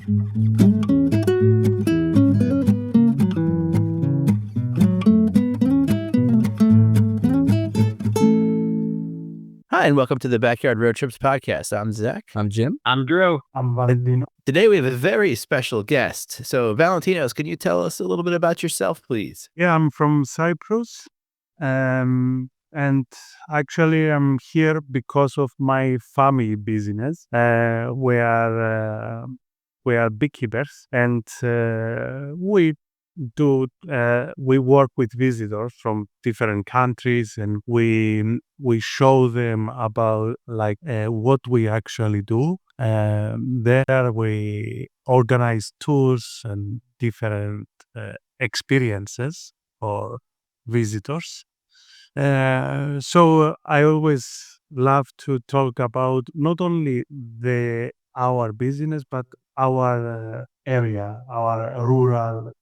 Hi, and welcome to the Backyard Road Trips podcast. I'm Zack. I'm Jim. I'm Drew. I'm Valentino. Today we have a very special guest. So, Valentinos, can you tell us a little bit about yourself, please? Yeah, I'm from Cyprus. And actually, I'm here because of my family business. We are beekeepers, and we work with visitors from different countries, and we show them about what we actually do. There we organize tours and different experiences for visitors. So I always love to talk about not only our business, but our area, our rural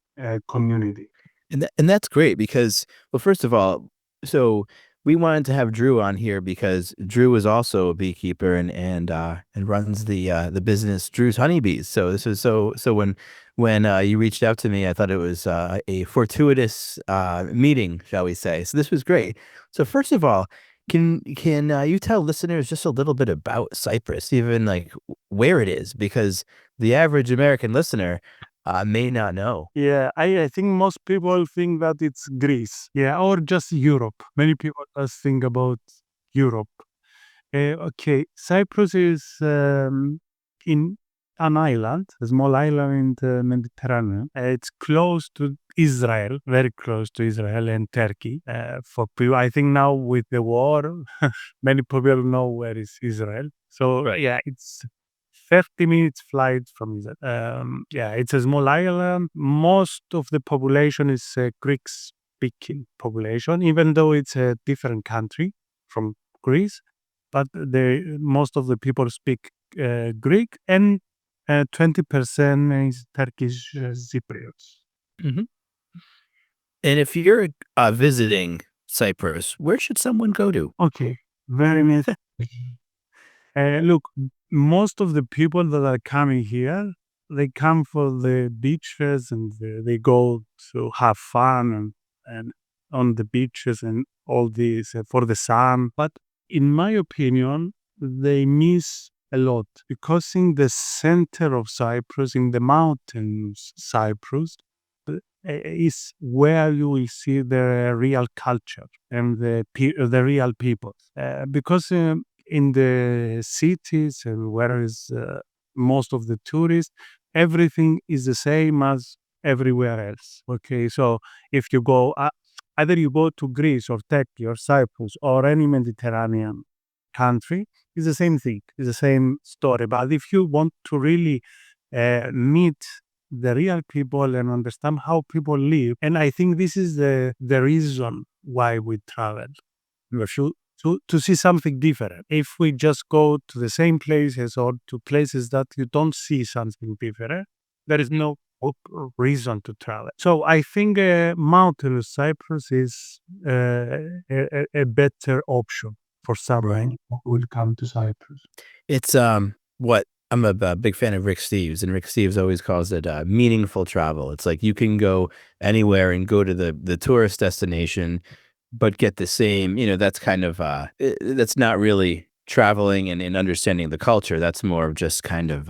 community. And that's great because, well, first of all, so we wanted to have Drew on here because Drew is also a beekeeper and runs the business Drew's Honeybees. So this is so when you reached out to me, I thought it was a fortuitous meeting, shall we say? So this was great. So first of all, can you tell listeners just a little bit about Cypress, even like where it is, because the average American listener may not know. Yeah, I think most people think that it's Greece, yeah, or just Europe. Many people just think about Europe. Okay, Cyprus is in an island, a small island in the Mediterranean. It's close to Israel, very close to Israel and Turkey. For people, I think now with the war, many people know where is Israel. So Right. yeah, it's 30 minutes flight from Israel. Yeah, it's a small island. Most of the population is Greek-speaking population, even though it's a different country from Greece. But most of the people speak Greek, and 20% is Turkish Cypriots. Mm-hmm. And if you're visiting Cyprus, where should someone go to? Okay, very nice. Look, most of the people that are coming here, they come for the beaches and they go to have fun and on the beaches and all this for the sun. But in my opinion, they miss a lot because in the center of Cyprus, in the mountains, Cyprus, is where you will see the real culture and the real people. Because in the cities and where is most of the tourists, everything is the same as everywhere else. Okay, so if you go, either you go to Greece or Turkey or Cyprus or any Mediterranean country, it's the same thing, it's the same story. But if you want to really meet the real people and understand how people live, and I think this is the reason why we travel. To see something different. If we just go to the same places or to places that you don't see something different, there is no reason to travel. So I think mountainous Cyprus is a better option for someone who will come to Cyprus. It's what I'm a big fan of Rick Steves, and Rick Steves always calls it meaningful travel. It's like you can go anywhere and go to the tourist destination, but get the same, that's kind of, that's not really traveling and understanding the culture. That's more of just kind of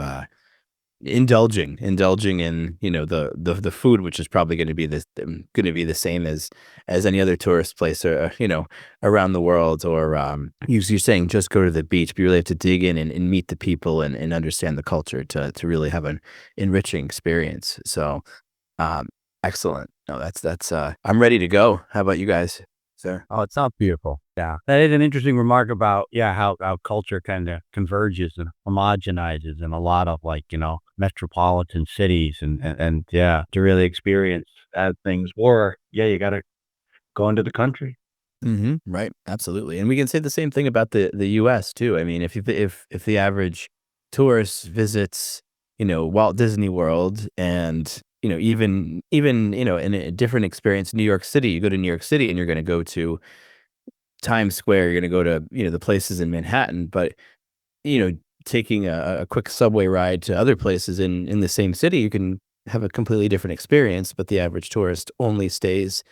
indulging in, the food, which is probably going to be the same as any other tourist place, or, around the world. Or you're saying just go to the beach, but you really have to dig in and meet the people and understand the culture to really have an enriching experience. So, excellent. No, that's I'm ready to go. How about you guys? Sir? Oh, it sounds beautiful. Yeah. That is an interesting remark about, how culture kind of converges and homogenizes in a lot of metropolitan cities and to really experience as things were, you got to go into the country. Mm-hmm. Right. Absolutely. And we can say the same thing about the US too. I mean, if the average tourist visits, Walt Disney World and even in a different experience, New York City, you go to New York City and you're going to go to Times Square, you're going to go to, the places in Manhattan, but, taking a quick subway ride to other places in the same city, you can have a completely different experience, but the average tourist only stays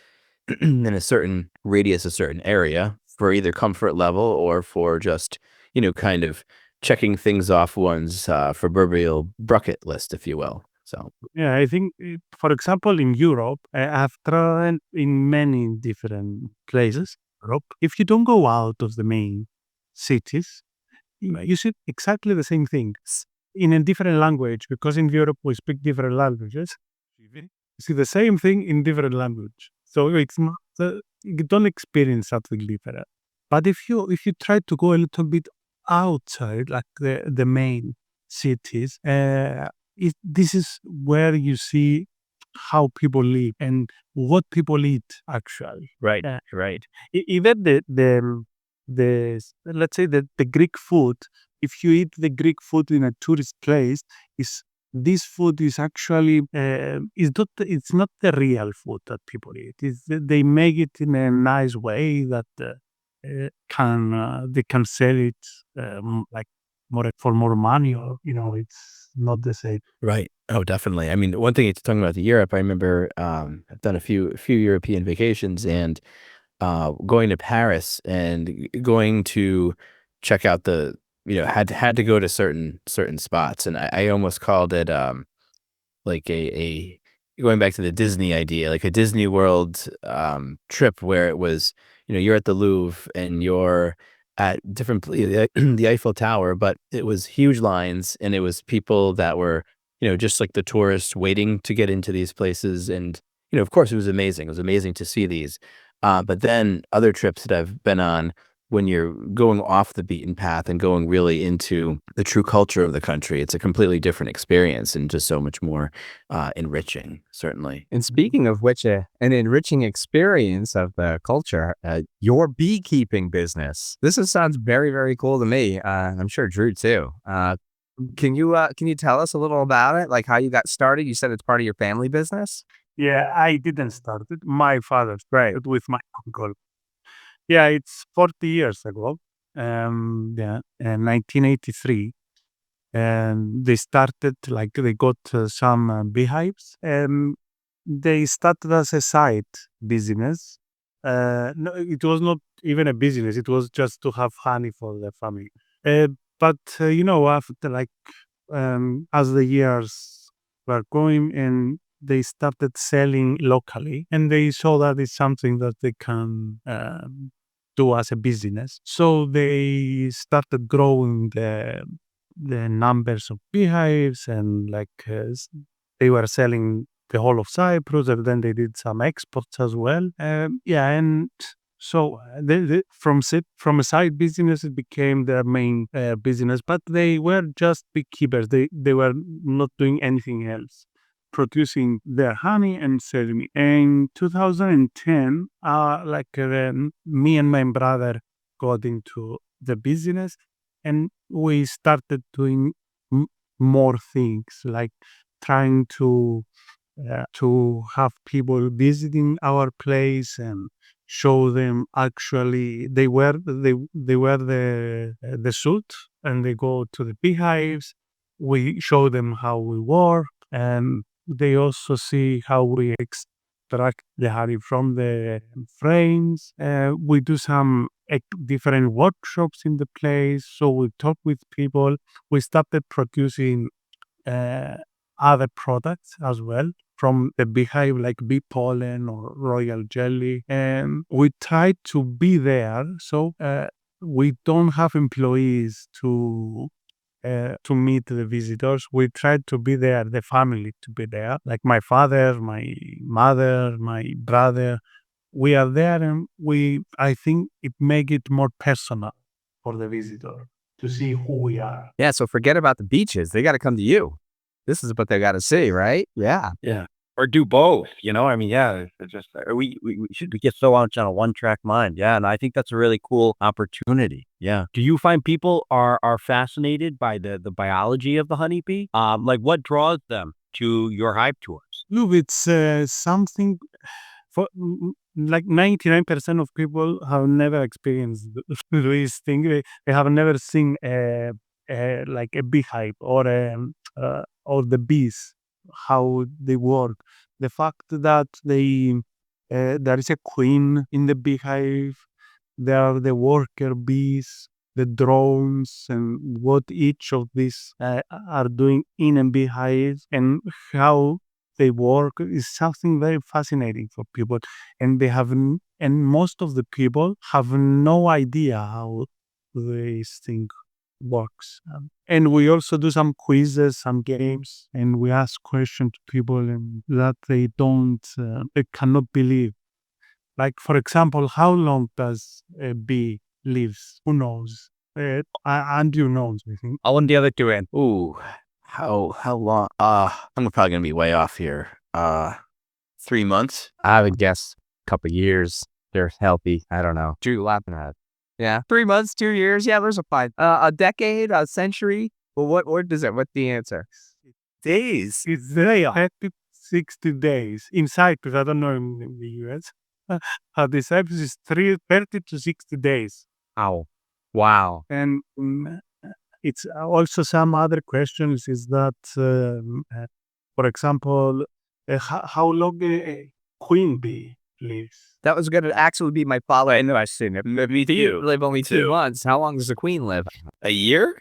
in a certain radius, a certain area for either comfort level or for just, kind of checking things off one's proverbial bucket list, if you will. So, Yeah, I think, for example, in Europe, I've traveled in many different places. Europe, if you don't go out of the main cities, you see exactly the same things in a different language, because in Europe we speak different languages. You see the same thing in different language. So it's not you don't experience something different. But if you try to go a little bit outside, like the main cities, this is where you see how people live and what people eat actually. Right, Yeah. right. Even let's say the Greek food, if you eat the Greek food in a tourist place, is this food is actually it's not the real food that people eat. They make it in a nice way that they can sell it like more for more money, or it's not the same. right. Oh, definitely. I mean, one thing it's talking about Europe, I remember I've done a few European vacations, and going to Paris and going to check out had to go to certain spots, and I almost called it like a going back to the Disney idea, like a Disney World trip where it was, you're at the Louvre and you're at different the Eiffel Tower, but it was huge lines and it was people that were, just like the tourists waiting to get into these places. And, of course it was amazing. It was amazing to see these. But then other trips that I've been on, when you're going off the beaten path and going really into the true culture of the country, it's a completely different experience and just so much more enriching, certainly. And speaking of which, an enriching experience of the culture, your beekeeping business. Sounds very, very cool to me. I'm sure Drew too. Can you tell us a little about it? Like how you got started? You said it's part of your family business. Yeah, I didn't start it. My father started with my uncle. Yeah, it's 40 years ago. Yeah, in 1983. And they started, like, they got some beehives. They started as a side business. No, it was not even a business. It was just to have honey for the family. But after, like, as the years were going, and they started selling locally, and they saw that it's something that they can do as a business. So they started growing the numbers of beehives, and like they were selling the whole of Cyprus, and then they did some exports as well. Yeah, and so from a side business, it became their main business. But they were just beekeepers. They were not doing anything else, producing their honey and selling it. In 2010, me and my brother got into the business, and we started doing more things, like trying to have people visiting our place and show them actually they wear the suit, and they go to the beehives. We show them how we work, and they also see how we extract the honey from the frames. We do some different workshops in the place, so we talk with people. We started producing uh, other products as well from the beehive, like bee pollen or royal jelly. And we try to be there. So we don't have employees to meet the visitors. We try to be there, the family to be there, like my father, my mother, my brother. We are there, and I think it make it more personal for the visitor to see who we are. Yeah. So forget about the beaches. They got to come to you. This is what they got to see, right? Yeah. Yeah. Or do both, I mean, yeah, it's just, we should get so much on a one-track mind. Yeah, and I think that's a really cool opportunity. Yeah. Do you find people are fascinated by the biology of the honeybee? Like what draws them to your hive tours? Look, it's something for like 99% of people have never experienced this thing. They have never seen like a beehive or the bees, how they work. The fact that there is a queen in the beehive, there are the worker bees, the drones, and what each of these are doing in a beehive and how they work is something very fascinating for people. And and most of the people have no idea how this thing works. And we also do some quizzes, some games, and we ask questions to people and that they cannot believe. Like, for example, how long does a bee lives? Who knows? Andrew knows, I think. I want the other two in. Ooh, how long? I'm probably gonna be way off here. 3 months. I would guess a couple years. They're healthy. I don't know. Drew laughing at it. Yeah. 3 months, 2 years. Yeah, there's a fine. A decade, a century. Well, what does it? What's the answer? Days. It's very 30, 60 days. In Cyprus, I don't know in the US. The Cyprus is 30 to 60 days. Ow. Wow. And it's also some other questions is that, for example, how long a queen bee lives? That was going to actually be my follow-up question. If Me you too. live only 2 too. months, how long does the queen live? A year?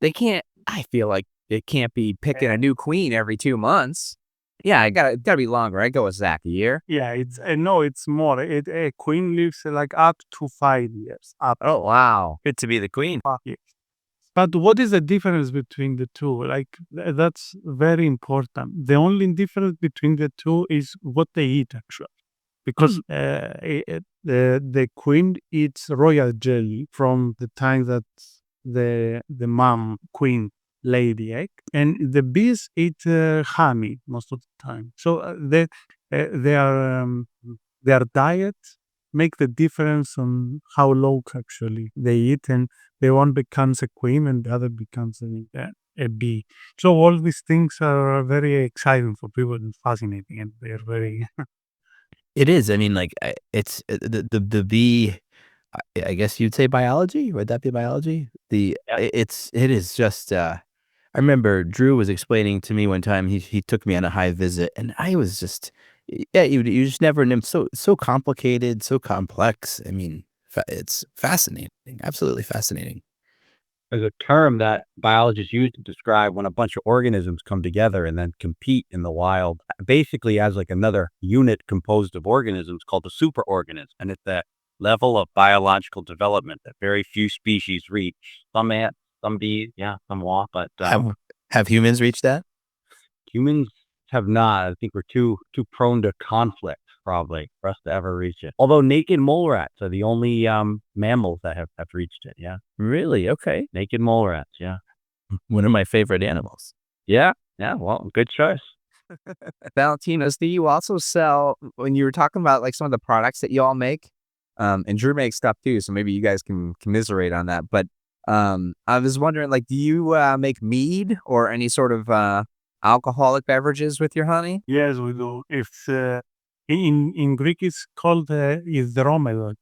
They can't. I feel like it can't be picking a new queen every 2 months. Yeah, it gotta be longer. I go with Zack, a year. Yeah, it's no, it's more. A queen lives like up to 5 years. Up Oh wow. Good to be the queen. to 5 years. But what is the difference between the two? Like that's very important. The only difference between the two is what they eat actually, because the queen eats royal jelly from the time that the mom queen lay the egg, and the bees eat honey most of the time. So their diet make the difference on how long actually they eat, and the one becomes a queen and the other becomes a bee. So all these things are very exciting for people and fascinating, and they're very It is. I mean, like it's the bee. I guess you'd say biology. Would that be biology? It is just. I remember Drew was explaining to me one time. He took me on a hive visit, and I was just, yeah. You just never knew. So complicated, so complex. I mean, it's fascinating. Absolutely fascinating. There's a term that biologists use to describe when a bunch of organisms come together and then compete in the wild, basically as like another unit composed of organisms called a superorganism. And it's that level of biological development that very few species reach. Some ants, some bees, yeah, some wasp, but Have humans reached that? humans have not. I think we're too prone to conflict, probably, for us to ever reach it. Although naked mole rats are the only mammals that have reached it. Yeah, Really? Okay. naked mole rats. Yeah, One of my favorite animals. yeah. Well, good choice. Valentinos, do you also sell, when you were talking about like some of the products that you all make, and Drew makes stuff too, so maybe you guys can commiserate on that. But I was wondering, like, do you make mead or any sort of alcoholic beverages with your honey? yes, we do. It's in Greek it's called hydromel.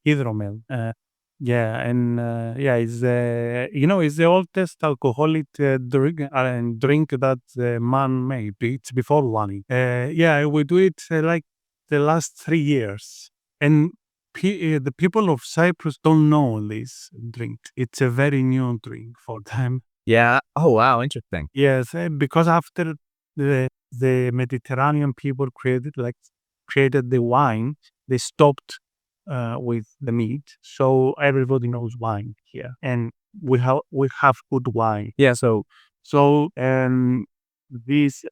Yeah, and it's it's the oldest alcoholic drink that man made. It's before wine. Yeah, we do it like the last 3 years, and the people of Cyprus don't know this drink. It's a very new drink for them. Yeah. Oh wow, interesting. Yes, because after the Mediterranean people created the wine, they stopped with the meat. So everybody knows wine here, and we have good wine. Yeah. So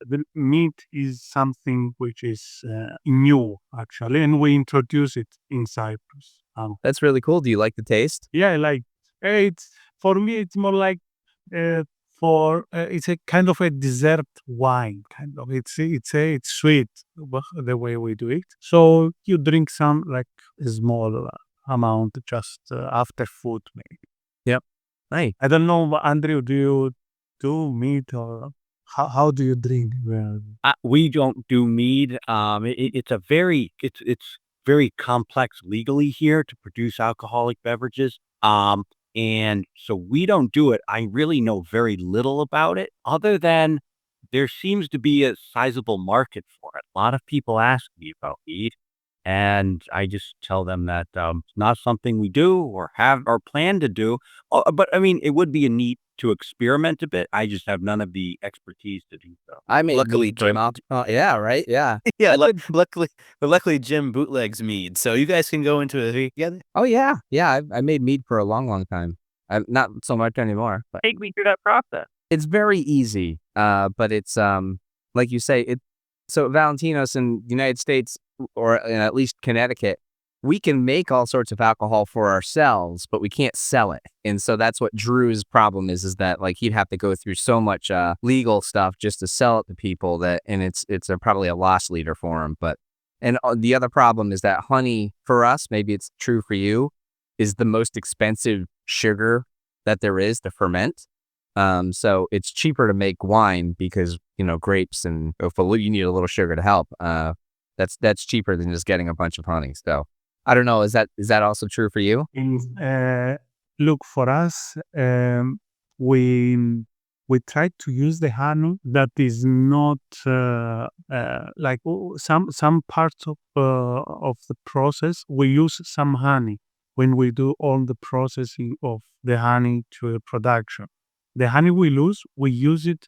The meat is something which is new actually, and we introduce it in Cyprus. that's really cool. Do you like the taste? Yeah, like it's for me, it's more like it's a kind of a dessert wine, kind of. It's sweet the way we do it. So you drink some like a small amount just after food, maybe. Yep. Hey. I don't know, Andrew. Do you do meat or how do you drink? Well, We don't do mead. It's very complex legally here to produce alcoholic beverages. And so we don't do it. I really know very little about it other than there seems to be a sizable market for it. A lot of people ask me about weed, and I just tell them that it's not something we do or have or plan to do. But I mean, it would be a neat to experiment a bit. I just have none of the expertise to do so. I made Luckily, mead Jim. yeah, right? Yeah. Yeah, luckily Jim bootlegs mead, so you guys can go into it together. Oh, yeah. Yeah, I made mead for a long, long time. Not so much anymore, but Take me through that process. it's very easy. But it's, like you say, so Valentinos in the United States, or in at least Connecticut, we can make all sorts of alcohol for ourselves, but we can't sell it. And so that's what Drew's problem is that like he'd have to go through so much legal stuff just to sell it to people and it's probably a loss leader for him. But the other problem is that honey for us, maybe it's true for you, is the most expensive sugar that there is to ferment. So it's cheaper to make wine because, grapes and you need a little sugar to help. That's cheaper than just getting a bunch of honey. So I don't know. Is that also true for you? Look, for us, we try to use the honey that is not like some parts of the process. We use some honey when we do all the processing of the honey to the production. The honey we use it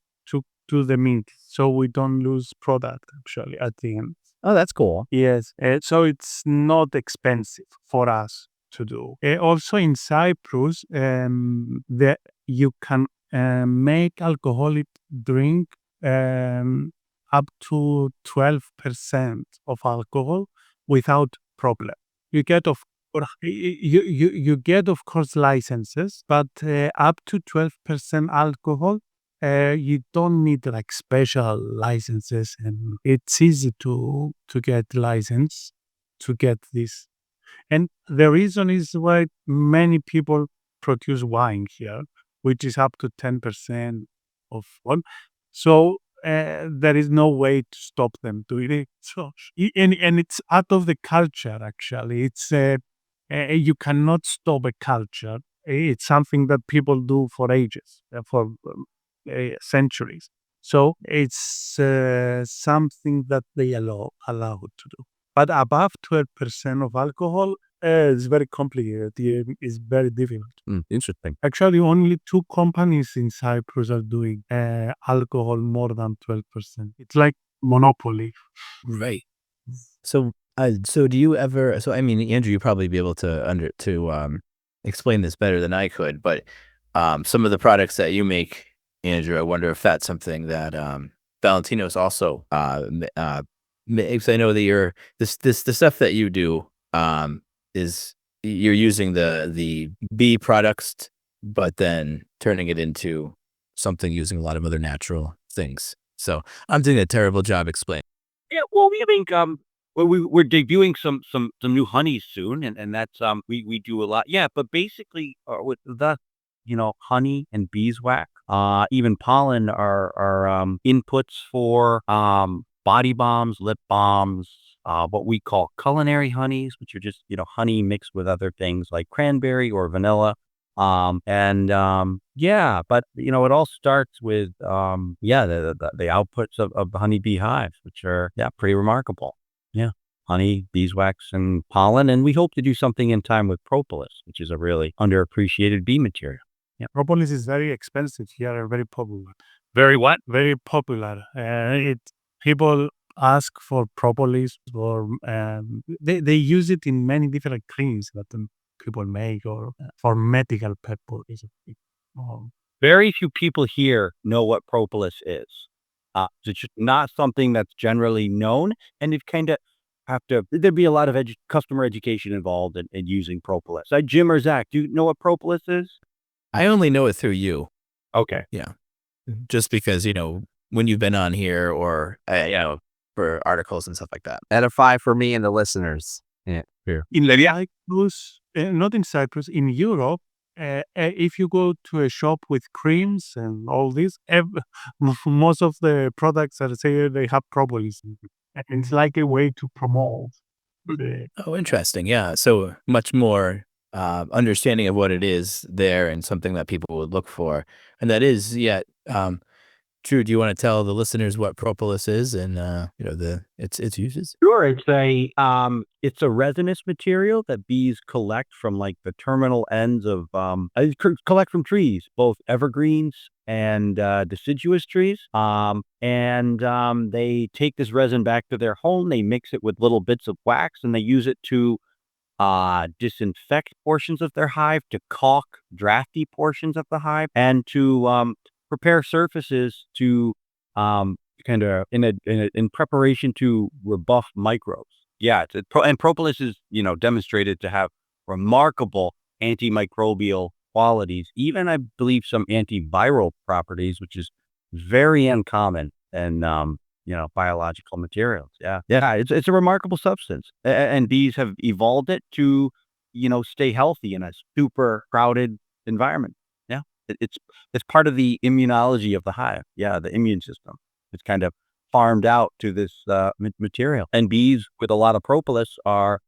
to the meat, so we don't lose product actually at the end. Oh, that's cool. Yes, so it's not expensive for us to do. Also in Cyprus, you can make alcoholic drink up to 12% of alcohol without problem. You get of course licenses, but up to 12% alcohol. You don't need like special licenses, and it's easy to get license to get this. And the reason is why many people produce wine here, which is up to 10% of one. So there is no way to stop them doing it. So and it's out of the culture actually. It's you cannot stop a culture. It's something that people do for ages, for centuries. So it's something that they allowed to do. But above 12% of alcohol is very complicated. It's very difficult. Interesting. Actually, only 2 companies in Cyprus are doing alcohol more than 12%. It's like monopoly. Right. So do you ever? So I mean, Andrew, you probably be able to explain this better than I could. But some of the products that you make, Andrew, I wonder if that's something that Valentinos also makes. I know that the stuff that you do is you're using the bee products, but then turning it into something using a lot of other natural things. So I'm doing a terrible job explaining. Yeah, well, we think we're debuting some new honeys soon, and that's we do a lot. Yeah, but basically with the honey and beeswax, even pollen are inputs for body balms, lip balms, what we call culinary honeys, which are just honey mixed with other things like cranberry or vanilla. Yeah, but it all starts with the outputs of the honeybee hives, which are pretty remarkable. Yeah, honey, beeswax, and pollen, and we hope to do something in time with propolis, which is a really underappreciated bee material. Yeah, propolis is very expensive here and very popular. Very what? Very popular. People ask for propolis, or they use it in many different creams that people make, or for medical purposes. Very few people here know what propolis is. It's just not something that's generally known, and it kind of there'd be a lot of customer education involved in using propolis. Jim or Zack, do you know what propolis is? I only know it through you. Okay. Yeah. Just because, when you've been on here or, for articles and stuff like that. Out of 5 for me and the listeners. Yeah. Here. In Cyprus, not in Cyprus, in Europe, if you go to a shop with creams and all this, most of the products that say they have propolis. And it's like a way to promote. Oh, interesting. Yeah. So much more understanding of what it is there and something that people would look for. And that is, yeah. Drew, do you want to tell the listeners what propolis is and its uses? Sure. It's a resinous material that bees collect from like the terminal ends of collect from trees, both evergreens and deciduous trees. They take this resin back to their home. They mix it with little bits of wax, and they use it to disinfect portions of their hive, to caulk drafty portions of the hive, and to prepare surfaces to kind of in preparation to rebuff microbes. Yeah, and propolis is demonstrated to have remarkable antimicrobial qualities, even I believe some antiviral properties, which is very uncommon in biological materials. Yeah, it's a remarkable substance, and bees have evolved it to stay healthy in a super crowded environment. Yeah, it's part of the immunology of the hive. Yeah, the immune system. It's kind of farmed out to this material. And bees with a lot of propolis are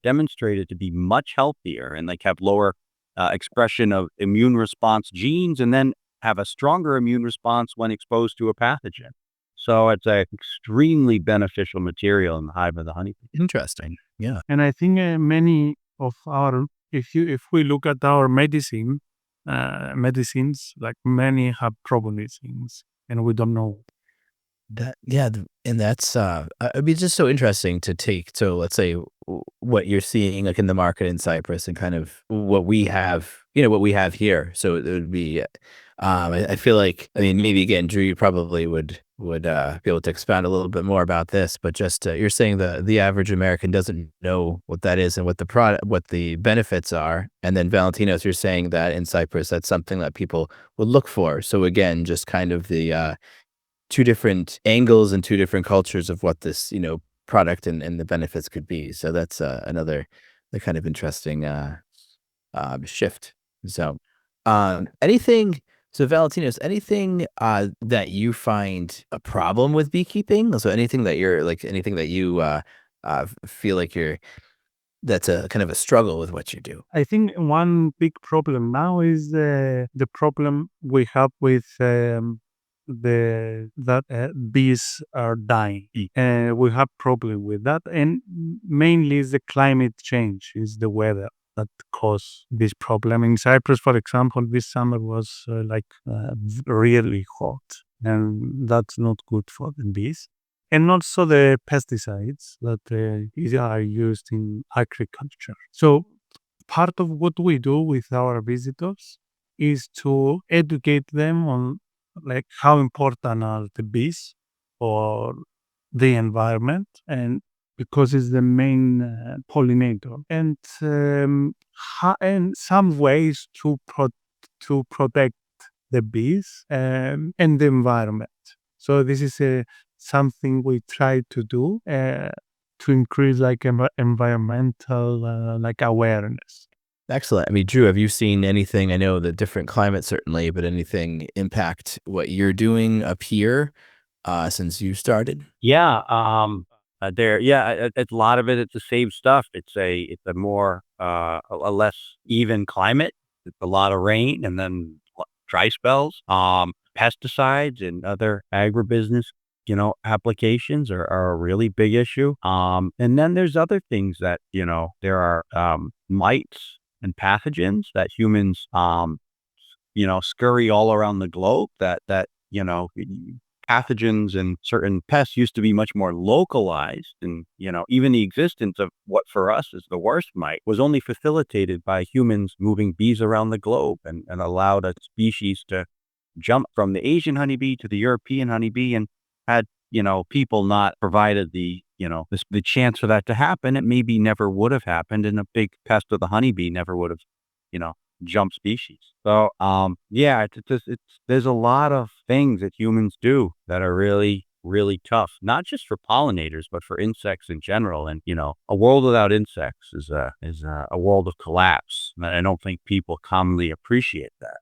demonstrated to be much healthier and like have lower expression of immune response genes, and then have a stronger immune response when exposed to a pathogen. So it's a extremely beneficial material in the hive of the honeybee. Interesting. Yeah. And I think many of our, if we look at our medicines, like many have propolis, and we don't know. And that's it'd be just so interesting to take. So let's say what you're seeing like in the market in Cypress and kind of what we have, what we have here. So it would be, I feel like, I mean, maybe again, Drew, you probably would be able to expound a little bit more about this, but just you're saying the average American doesn't know what that is and what the benefits are, and then Valentinos, you're saying that in Cypress that's something that people would look for. So again, just kind of the two different angles and two different cultures of what this, product and the benefits could be. So that's another the kind of interesting shift. So Valentinos, anything that you find a problem with beekeeping? So anything that you feel like that's a kind of a struggle with what you do? I think one big problem now is the problem we have with bees are dying. We have problem with that, and mainly is the climate change, is the weather that cause this problem. In Cyprus, for example, this summer was really hot, and that's not good for the bees. And also the pesticides that are used in agriculture. So part of what we do with our visitors is to educate them on like how important are the bees for the environment, and because it's the main pollinator, and some ways to protect the bees and the environment. So this is something we try to do to increase like environmental awareness. Excellent. I mean, Drew, have you seen anything? I know the different climate certainly, but anything impact what you're doing up here since you started? Yeah, a lot of it, it's the same stuff. It's a more a less even climate. It's a lot of rain and then dry spells. Pesticides and other agribusiness, applications are a really big issue. And then there's other things that, there are mites and pathogens that humans scurry all around the globe, that pathogens and certain pests used to be much more localized, and even the existence of what for us is the worst mite was only facilitated by humans moving bees around the globe, and allowed a species to jump from the Asian honeybee to the European honeybee, and had people not provided the chance for that to happen, it maybe never would have happened, and a big pest of the honeybee never would have jump species. So there's a lot of things that humans do that are really, really tough, not just for pollinators, but for insects in general. And a world without insects is a world of collapse. And I don't think people commonly appreciate that.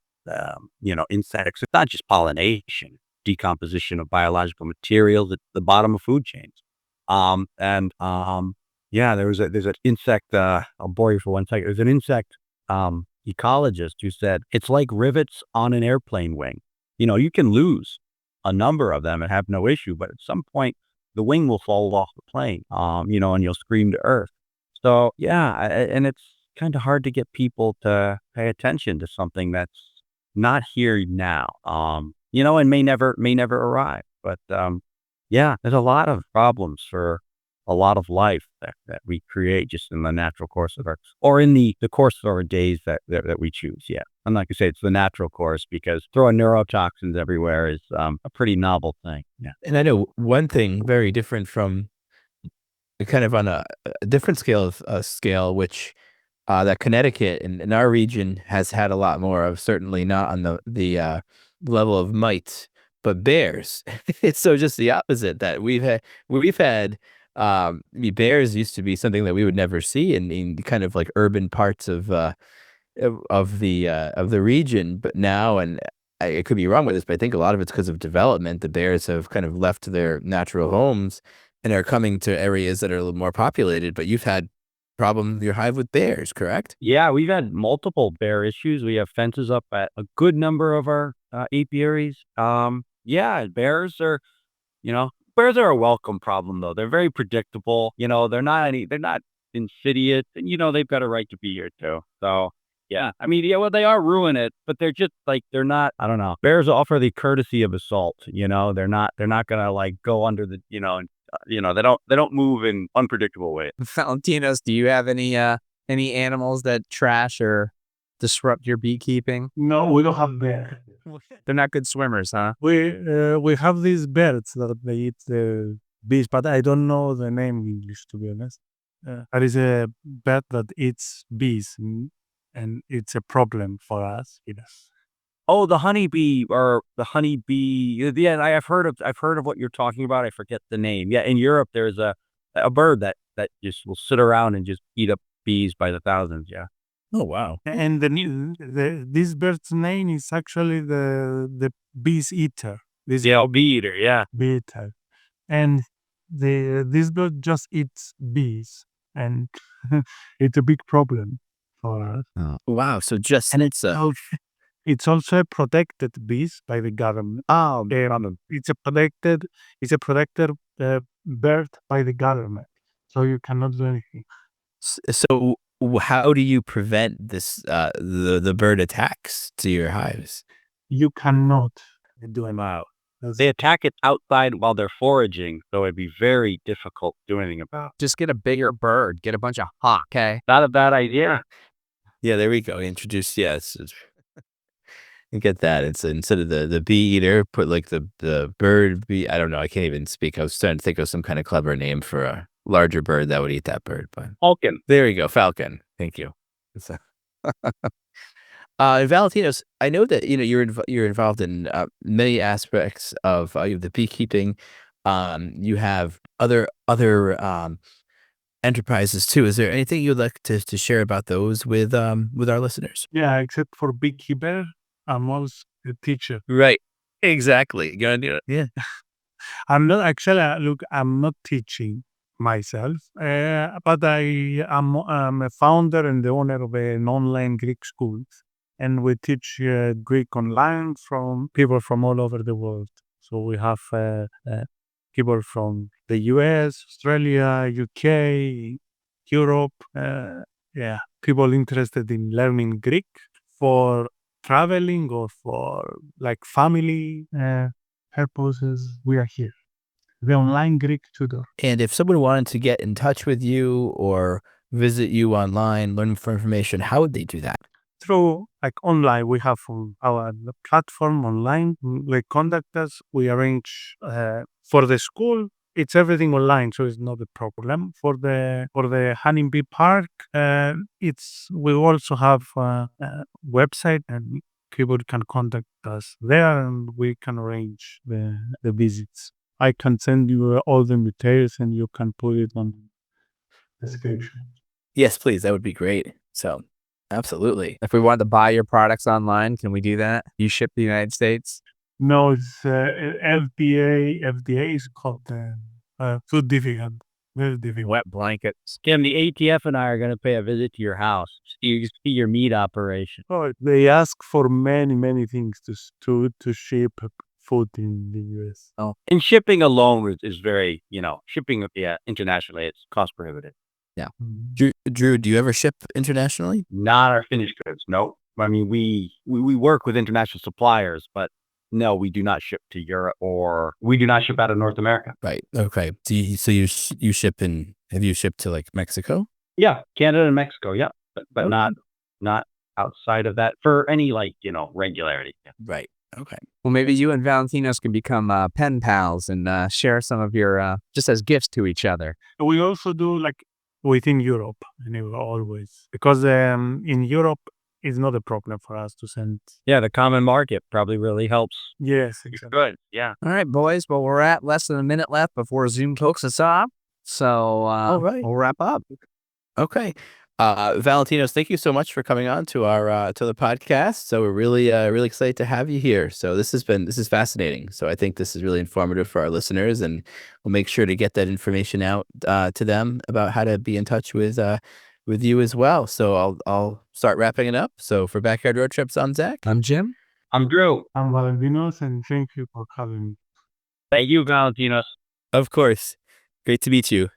Insects, it's not just pollination, decomposition of biological materials at the bottom of food chains. Yeah, there's an insect, I'll bore you for 1 second. There's an insect, ecologist who said, "It's like rivets on an airplane wing." You can lose a number of them and have no issue, but at some point, the wing will fall off the plane, and you'll scream to earth. So, yeah, and it's kinda hard to get people to pay attention to something that's not here now, and may never arrive. But, yeah, there's a lot of problems for a lot of life that we create just in the natural course of or in the course of our days that we choose. Yeah. I'm not gonna say it's the natural course because throwing neurotoxins everywhere is a pretty novel thing. Yeah. And I know one thing very different from kind of on a different scale, which that Connecticut in our region has had a lot more of, certainly not on the level of mites, but bears. It's so just the opposite that we've had. Bears used to be something that we would never see in kind of like urban parts of the region, but now, and I could be wrong with this, but I think a lot of it's because of development. The bears have kind of left their natural homes and are coming to areas that are a little more populated. But you've had problem your hive with bears, correct? Yeah, we've had multiple bear issues. We have fences up at a good number of our apiaries. Yeah, bears are a welcome problem though. They're very predictable. They're not insidious, and they've got a right to be here too. So yeah, I mean, yeah, well, they are ruining it, but they're just like they're not. I don't know. Bears offer the courtesy of assault. They're not gonna like go under the and they don't move in unpredictable ways. Valentinos, do you have any animals that trash or disrupt your beekeeping? No, we don't have bear. They're not good swimmers, huh? We have these birds that they eat the bees, but I don't know the name in English, to be honest. There is a bird that eats bees, and it's a problem for us. Oh, the honeybee or the honeybee. Yeah, I've heard of what you're talking about. I forget the name. Yeah, in Europe, there's a bird that just will sit around and just eat up bees by the thousands. Yeah. Oh, wow. And this bird's name is actually the bees eater. This Yeah, bee eater. Yeah. bee eater, and this bird just eats bees, and it's a big problem for us. Wow. So just And it's also a protected bees by the government. Oh, It's a protected bird by the government, so you cannot do anything. so how do you prevent this the bird attacks to your hives? You cannot do anything. Wow. They attack it outside while they're foraging, so it'd be very difficult to do anything about. just get a bigger bird. Get a bunch of hawk. Okay. Not a bad idea. Yeah, there we go. Introduce, yes. You get that. It's instead of the bee eater, put like the bird bee. I don't know. I can't even speak. I was trying to think of some kind of clever name for a larger bird that would eat that bird, but Falcon. there you go. Falcon. Thank you. So, Valentinos, I know that you're involved in many aspects of the beekeeping. You have other enterprises too. Is there anything you'd like to share about those with our listeners? Yeah, except for beekeeper, I'm also a teacher. Right. Exactly. You gonna do it? Yeah. I'm not actually, look, I'm not teaching myself, but I am a founder and the owner of an online Greek school. And we teach Greek online from people from all over the world. So we have people from the US, Australia, UK, Europe. Yeah, people interested in learning Greek for traveling or for like family purposes. We are here. The Online Greek Tutor. And if someone wanted to get in touch with you or visit you online, learn for information, how would they do that? Through like online, we have our platform online. They contact us. We arrange for the school. It's everything online, so it's not a problem. For the Honeybee Park, we also have a website, and people can contact us there, and we can arrange the visits. I can send you all the details, and you can put it on the description. Yes, please. That would be great. So, absolutely. If we wanted to buy your products online, can we do that? You ship the United States? No, it's FDA. FDA is called too difficult. Very difficult. Wet blankets. Kim, the ATF and I are going to pay a visit to your house. You see your meat operation. Oh, they ask for many, many things to ship food in the US. Oh, and shipping alone is very, shipping internationally, it's cost prohibitive. Drew, do you ever ship internationally? Not our finished goods. Nope. I mean, we work with international suppliers, but no, we do not ship to Europe, or we do not ship out of North America. Right. Okay. So you ship in? Have you shipped to like Mexico? Yeah, Canada and Mexico. Yeah, but Okay. not outside of that for any regularity. Yeah. Right. Okay. Well, maybe you and Valentinos can become pen pals and share some of your just as gifts to each other. We also do like within Europe, anyway, always. Because in Europe, it's not a problem for us to send. Yeah, the common market probably really helps. Yes, exactly. Good. Yeah. All right, boys. Well, we're at less than a minute left before Zoom kicks us off. So All right. we'll wrap up. Okay. Valentinos, thank you so much for coming on to our to the podcast. So we're really excited to have you here. So this is fascinating. So I think this is really informative for our listeners, and we'll make sure to get that information out to them about how to be in touch with you as well. So I'll start wrapping it up. So for Backyard Road Trips, I'm Zack. I'm Jim. I'm Drew. I'm Valentinos, and thank you for having me. Thank you, Valentinos. Of course. Great to meet you.